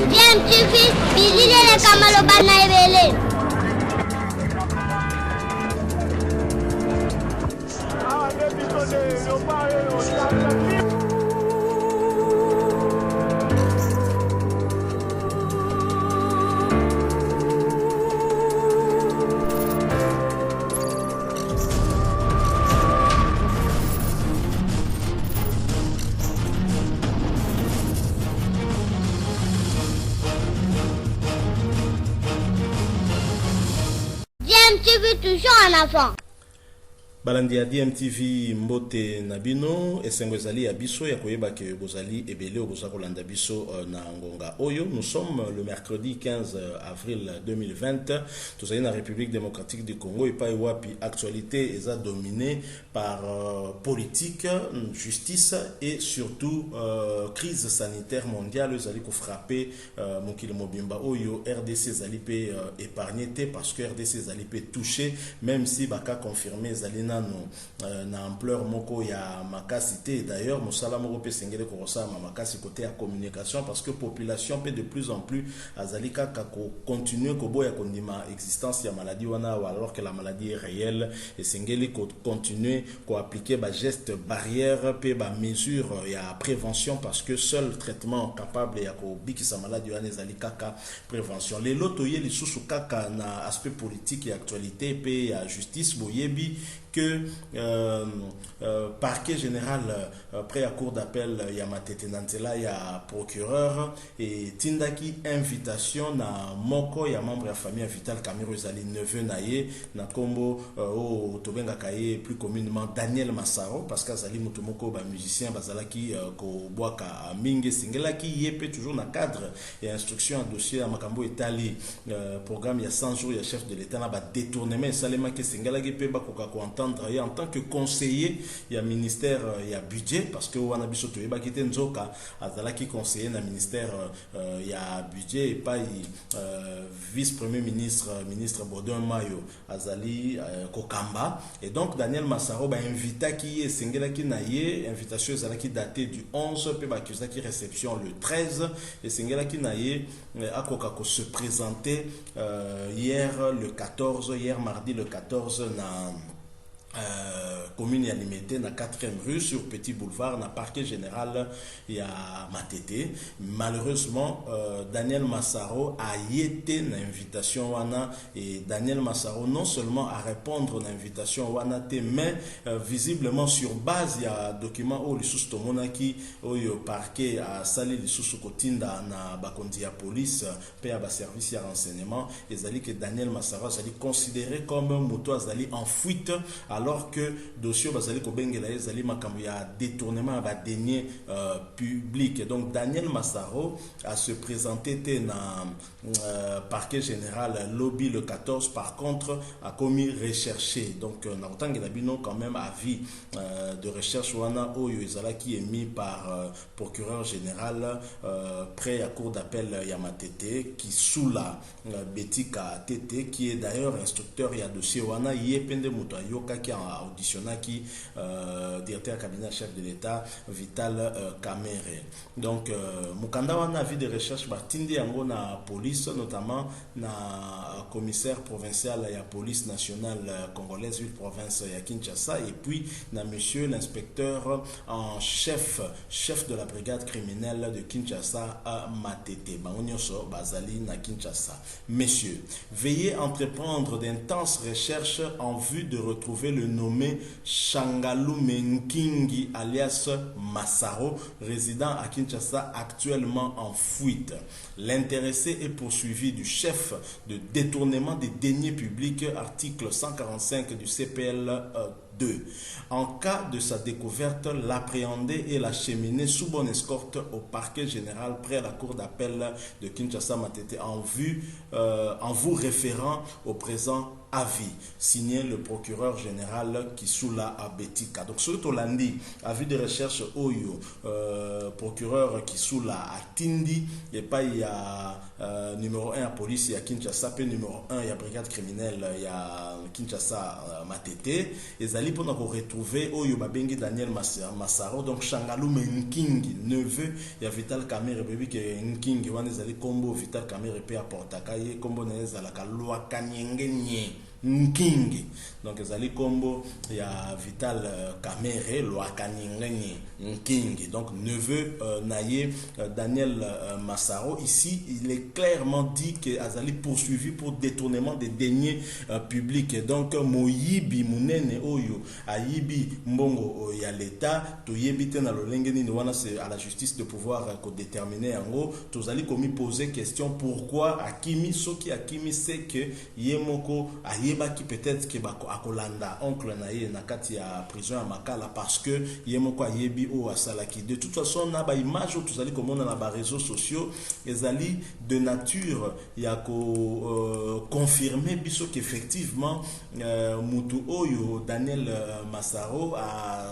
Bien, tu fais, Billy et les Kamalobana et tu veux toujours un enfant. Balandi ya DMTV mbote nabino esengo ezali ya biso ya koyeba ke bozali ebele oboza kolanda biso na ngonga oyo. Nous sommes le mercredi 15 avril 2020. Tozali na République démocratique du Congo et pas wapi actualité eza dominée par politique, justice et surtout crise sanitaire mondiale ezali ko frapper mokili mobimba oyo. RDC ezali pe épargné parce que RDC ezali pe touché même si baka confirmé ezali na ampleur moko ya makasité. D'ailleurs mosala moko pe sengele ko resama makasi côté ya communication parce que population peut de plus en plus azali kaka ko continuer ko boya kondima existence ya maladie wana alors que la maladie est réelle et sengeli ko continuer ko appliquer ba gestes barrières pe ba mesures ya prévention parce que seul traitement capable ya ko bikisa maladie wana ezali kaka prévention. Les lotoye li susu kaka na aspect politique et actualité pe ya justice boyebi que parquet général près à cour d'appel Yamatete Nantela ya procureur et tindaki invitation na moko ya membre ya famille Vital Kamiro ezali neveu naye na kombo o tobenga kaye plus communément Daniel Massaro parce que azali mutu moko ba musicien bazalaki ko bwaka mingi singelaki yepe toujours na cadre et instruction en dossier à makambo etali programme ya 100 jours ya chef de l'état na ba détournement salema ke singelaki pe ba ko entendre en tant que conseiller il y a ministère il y a budget parce que wana biso to yeba kite nzoka azala ki conseiller na ministère il y a budget et pas vice premier ministre Bodon Mayo azali kokamba et donc Daniel Massaro ba invita ki sengela ki na ye invitation ezala ki daté du 11 pe ba ki réception le 13 et sengela ki na ye akoka ko se présenter hier le 14 hier mardi le 14 na commune ya Limité na 4e rue sur Petit Boulevard na parquet général ya Matete. Malheureusement Daniel Massaro a été na invitation wana et Daniel Massaro non seulement a répondre na invitation wana te mais visiblement sur base ya document o lisusu tomonaki oyo parquet a sali lisusu kotinda na bakondi ya police pe ya ba service ya renseignement ezali que Daniel Massaro azali considéré comme moto azali en fuite alors que dossier bazali ko bengela ezali makambo ya détournement ba deniers publics. Donc Daniel Massaro a se présenté na parquet général lobby le 14 par contre a commis recherché. Donc na otangela bino quand même avis de recherche wana oyo ezala qui est mis par procureur général près à cour d'appel Yamatete qui sous la Betika Tete qui est d'ailleurs instructeur ya dossier wana yepende muto yoka qui a auditionnaki directeur cabinet chef de l'État Vital Kamere. Donc mukanda wana avis de recherche batindi yango na police notamment na commissaire provincial ya police nationale congolaise ville province ya Kinshasa et puis na monsieur l'inspecteur en chef de la brigade criminelle de Kinshasa à Matete bangonyoso bazali na Kinshasa. Messieurs, veuillez entreprendre d'intenses recherches en vue de retrouver le nommé Shangalu Menkingi alias Massaro, résident à Kinshasa, actuellement en fuite. L'intéressé est poursuivi du chef de détournement des deniers publics, article 145 du CPL 2. En cas de sa découverte, l'appréhender et l'acheminer sous bonne escorte au parquet général près à la cour d'appel de Kinshasa Matete en vous référant au présent avis, signé le procureur général Kisula Abetika. Donc, sur Tolandi, avis de recherche Oyo, procureur Kisula Atindi, et pas il y a numéro 1 à police, il y a Kinshasa, puis numéro 1 il y a brigade criminelle, il y a Kinshasa Matete, et Zali ezali pour nous retrouver oyo babengi Daniel Massaro, donc Shangalume Nkingi, neveu ya Vital Kamerhe bebi ke Nkingi wana ezali kombo Vital Kamerhe pe aportaka ye kombo na ezalaka Lwakanyengenye Nkingi, donc ezali kombo ya Vital Kamerhe Lwakanyengenye Nkingi, donc neveu naye Daniel Massaro. Ici il est clairement dit que azali poursuivi pour détournement des deniers publics, donc moyibi munene oyo ayibi mbongo ya l'État toyebi te na lolenge nini wana, c'est à la justice de pouvoir déterminer yango. Tozali komi poser question pourquoi akimi soki akimi c'est que yemoko ayebaki peut-être que bako akolanda oncle na ye na kati ya prison ya Makala parce que yemoko ayebi o asalaki. De toute façon na ba image o tozali komona na ba réseaux sociaux ezali de nature ya ko confirmer biso qu'effectivement mutu oyo Daniel Massaro a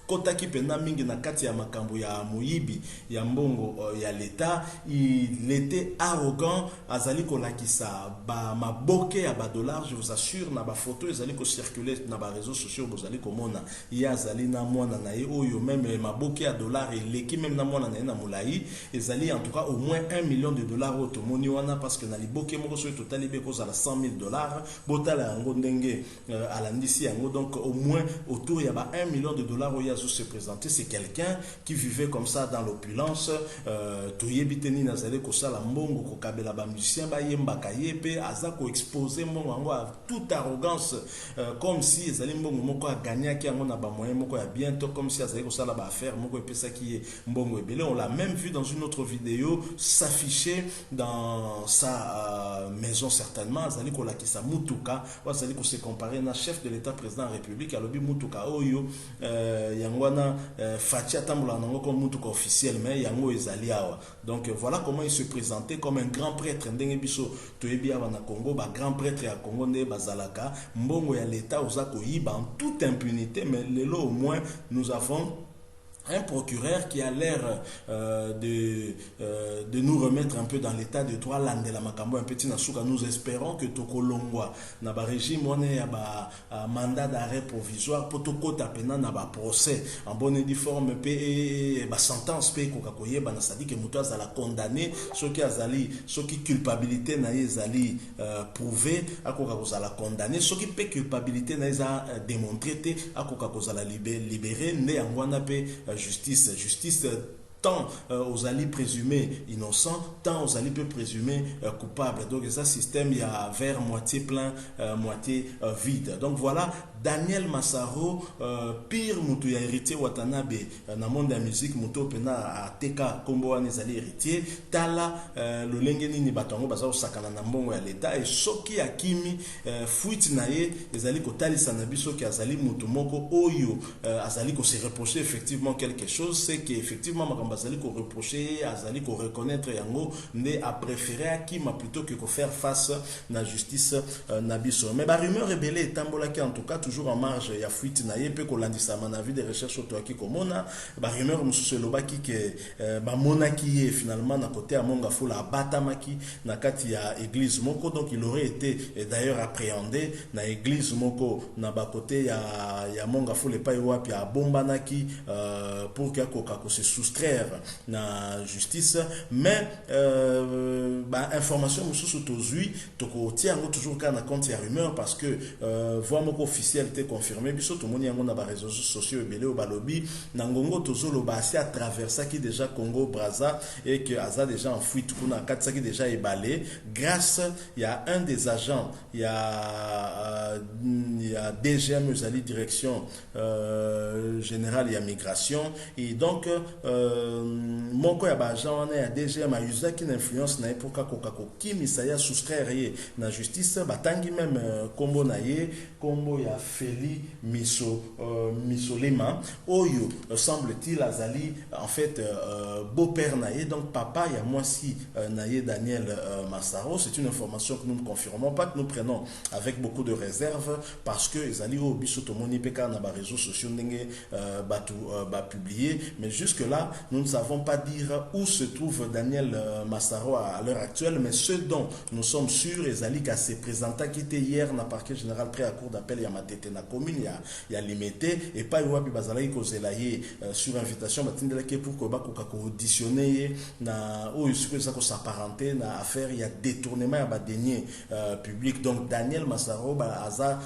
kotaki penda mingi na kati ya makambo ya moyibi ya mbongo ya l'État. Il était arrogant, azali kolakisa ba maboke ya ba dollars, je vous assure na ba photo ezali ko circuler na ba réseaux sociaux, bozali komona ya azali na mwana na ye oyo même maboke ya dollars eleki même na mwana na ye na mulai ezali en tout cas au moins 1 million de dollars au tomoni wana, parce que na liboke moko so total be kozala 100 000 dollars botala yango ndenge alandisi yango, donc au moins autour ya ba 1 million de dollars se présenter. C'est quelqu'un qui vivait comme ça dans l'opulence. Toyebiteni nazale ko sala mbongo ko kabela ba musicien ba yemba kayepe azako exposer mbongo à toute arrogance, comme si ezali mbongo moko a gagné ki yango na ba moyen moko ya bientôt, comme si azali ko sala ba affaire moko epesa ki mbongo ebele. On l'a même vu dans une autre vidéo s'afficher dans sa maison certainement, azali ko lakisa mutuka, azali ko se comparer na chef de l'État président de la République alobi mutuka oyo Yangwana Fatia Tamboula nango comme mutuka officiel, mais yango ezali awa. Donc voilà comment il se présentait comme un grand prêtre ndenge biso toyebi awa na Congo, ba grand prêtre ya Congo nde bazalaka mbongo ya l'État ozako yiba en toute impunité. Mais lelo au moins nous avons un procureur qui a l'air de nous remettre un peu dans l'état de droit. Landela makambo un petit nasuka. Nous espérons que tokolongwa na ba régime on est ba mandat d'arrêt provisoire pour toko tapena na ba procès en bonne et due forme pe ba sentence pe ko kakoye ba na sadi que muto azala condamné soki azali soki culpabilité na ezali prouvé akoka kozala condamné, soki pe culpabilité na eza démontré te akoka kozala libéré ne yangwana pe justice tant aux alliés présumés innocents, tant aux alliés peu présumés coupables. Donc ça système il y a vers moitié plein, moitié vide. Donc voilà Daniel Massaro, pire mutu ya héritier Watanabe na monde de la musique, mutu pena a teka kombo wana ezali héritier tala le lengeni ni batongo baza osakana na mbongo ya l'État, et soki akimi fuite na ye ezali kotalisa na biso ki azali mutu moko oyo azali ko se reprocher effectivement quelque chose, c'est que effectivement makambo azali ko reprocher azali ko reconnaître yango nde a préféré akima plutôt que ko faire face na justice na biso. Mais ba rumeur rebelle etambola ki en tout cas toujours en marge ya fuite na ye pe ko landisa na vie de recherche auto ki komona ba rumeur mususu lobaki ke ba monaki finalement na côté ya Monga Fula batamaki na kati ya église moko, donc il aurait été d'ailleurs appréhendé na église moko na ba côté ya Monga Fula pa yoapi a bombanaki pour que ko se soustraire na justice. Mais ba information mususu tozui toko tiango toujours kana compte ya rumeur parce que voix moko officielle était confirmé biso to moni yango na ba réseaux sociaux ebele o balobi na ngongo tozolo ba asi à travers qui déjà Congo Brazza et que aza déjà en fuite kuna katsa qui déjà éballé grâce il y a un des agents il y a DGM Uzali direction générale ya migration, et donc moko ya ba agent wana ya DGM a usaki na influence na epoka kokako kimisa ya soustraire ye na justice batangi même kombo na ye kombo ya Feli Misolema oyo semble-t-il azali en fait beau-père na ye, donc papa ya mwasi na ye Daniel Massaro. C'est une information que nous ne confirmons pas, que nous prenons avec beaucoup de réserve parce que ezali o biso tomoni peka na ba réseaux sociaux ndenge batu ba publier, mais jusque là nous ne savons pas dire où se trouve Daniel Massaro à l'heure actuelle. Mais ce dont nous sommes sûrs ezali ka se présenta qui était hier na parquet général près à cour d'appel ya Matete matete na commune ya limité et pas wapi bazalaki kozela ye sur invitation batindelaki pour que bakoka ko auditionner na oyo siko ça ko s'apparenter na affaire ya détournement ya ba deniers publics. Donc Daniel Massaro aza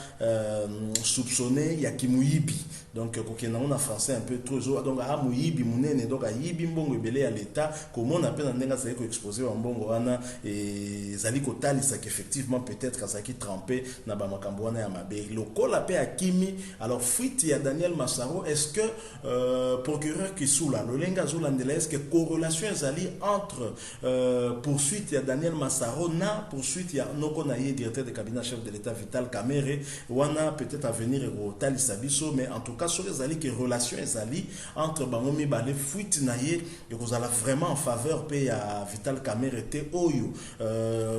soupçonné ya kimuyibi, donc kokena on a français un peu trop donc a muyibi munene, donc a yibi mbongo ebele ya l'état, comment on appelle ndenga ça ko exposer wa mbongo wana et zali ko talisa qu'effectivement peut-être ça qui trempé na ba makambo wana ya mabe lokola pe akimi. Alors fuite ya Daniel Massaro, est-ce que procureur qui sous la lolenga zolandela, est-ce que corrélation ezali entre poursuite ya Daniel Massaro na poursuite ya noko na ye directeur de cabinet chef de l'état Vital Kamerhe wana peut-être à venir au talisa biso, mais en tout cas sur ezali que relation ezali entre bango mibale fuite na ye et kozala vraiment en faveur pe ya Vital Kamerhe te oyo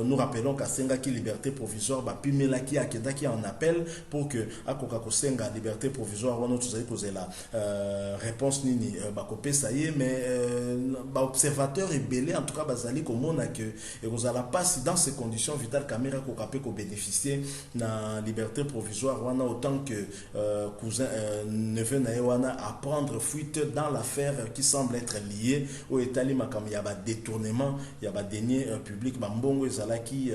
nous rappelons qu'Asenga qui liberté provisoire bapimelaki akendaki en appel pour que akoka kosenga liberté provisoire wana tozali kozela réponse nini bakopesa ye, mais observateur ebele en tout cas bazali komona que ekozala passe dans ces conditions Vital Kamerhe akoka pe ko bénéficier na liberté provisoire wana autant que cousin neveu na ye wana à prendre fuite dans l'affaire qui semble être liée au etali makam ya ba détournement ya ba deniers publics bambongo ezalaki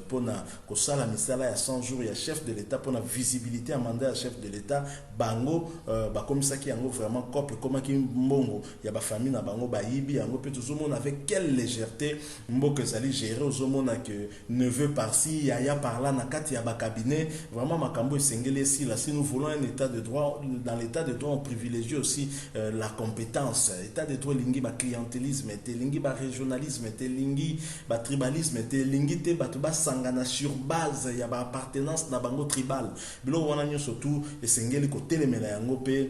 pona kosala misala ya 100 jours ya chef de l'état pona visibilité à mandat ya chef de l'état bango bakomisaki yango vraiment cop ekomaki mbongo ya ba famille na bango bayibi yango pe tozomona avec quelle légèreté mboka ezali gérer ozomona que neveu par-ci yaya par-là na kati ya ba cabinet vraiment makambo esengeli si là si nous voulons un état de droit, dans l'état de droit on privilégie aussi la compétence. État de droit lingi ba clientélisme te lingi ba régionalisme te lingi ba tribalisme te lingi te bato ba sangana sur base ya ba appartenance na bango tribal bilo wana nyo surtout esengeli ko telemela yango pe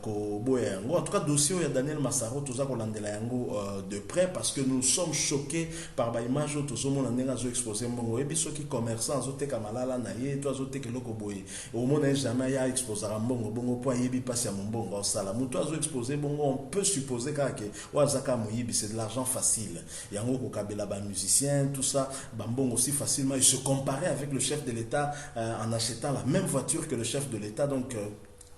ko boya yango. En tout cas dossier ya Daniel Massaro toza ko landela yango de près parce que nous sommes choqués par ba image tozomona ndenga zo exposer mbongo et biso ki commerçant zo te kamalala na ye to zo te keloko boye au monde jamais ya exposer mbongo bongo po yebi passe ya mbongo sala muto zo exposer bongo on peut supposer que wazaka muyibi c'est de l'argent facile yango ko kabela ba musicien tout ça bambongo aussi facilement il se comparait avec le chef de l'état en achetant la même voiture que le chef de l'état. Donc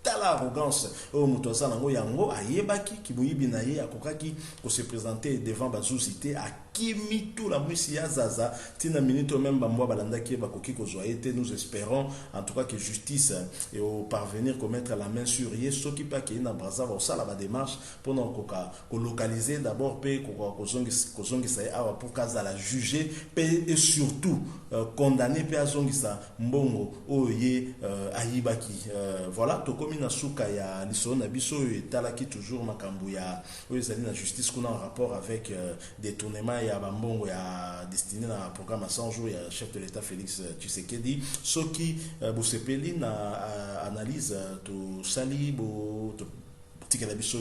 tala arrogance au mutosa nango yango ayebaki kimuyibi na ye akokaki ko se présenter devant bazuzité a kimi tout la mwisi ya zaza tina minute même bambo balandaki bakoki ko zoyete. Nous espérons en tout cas que justice et au parvenir commettre la main sur ye soki pa ki na braza va sala ba démarche pour non koka ko localiser d'abord pe ko zongi sa awa pour kaza la juger et surtout condamner pe azongisa mbongo oye ayibaki. Voilà to na suka ya lisona biso etalaki toujours makambo ya ezali na justice kuna en rapport avec détournement ya bambongo ya destiné na programme à 100 jours ya chef de l'état Félix Tshisekedi soki bosepeli na analyse to sali bo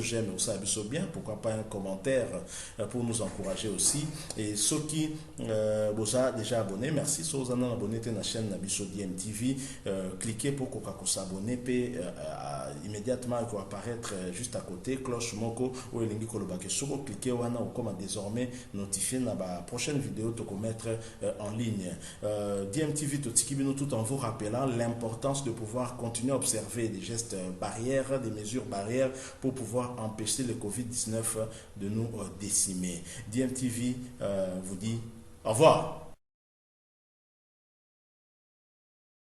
j'aime aussi bien, pourquoi pas un commentaire pour nous encourager aussi. Et ceux qui vous a déjà abonné, merci. Si vous avez abonné à la chaîne Nabiso DMTV, cliquez pour qu'on s'abonne, puis immédiatement il va apparaître juste à côté cloche moko ou le link kolobake soko cliquez wana ou comme désormais notifier na ba prochaine vidéo to mettre en ligne. DMTV to tikibino tout en vous rappelant l'importance de pouvoir continuer à observer des gestes barrières, des mesures barrières pour pouvoir empêcher le Covid-19 de nous décimer. DMTV vous dit au revoir.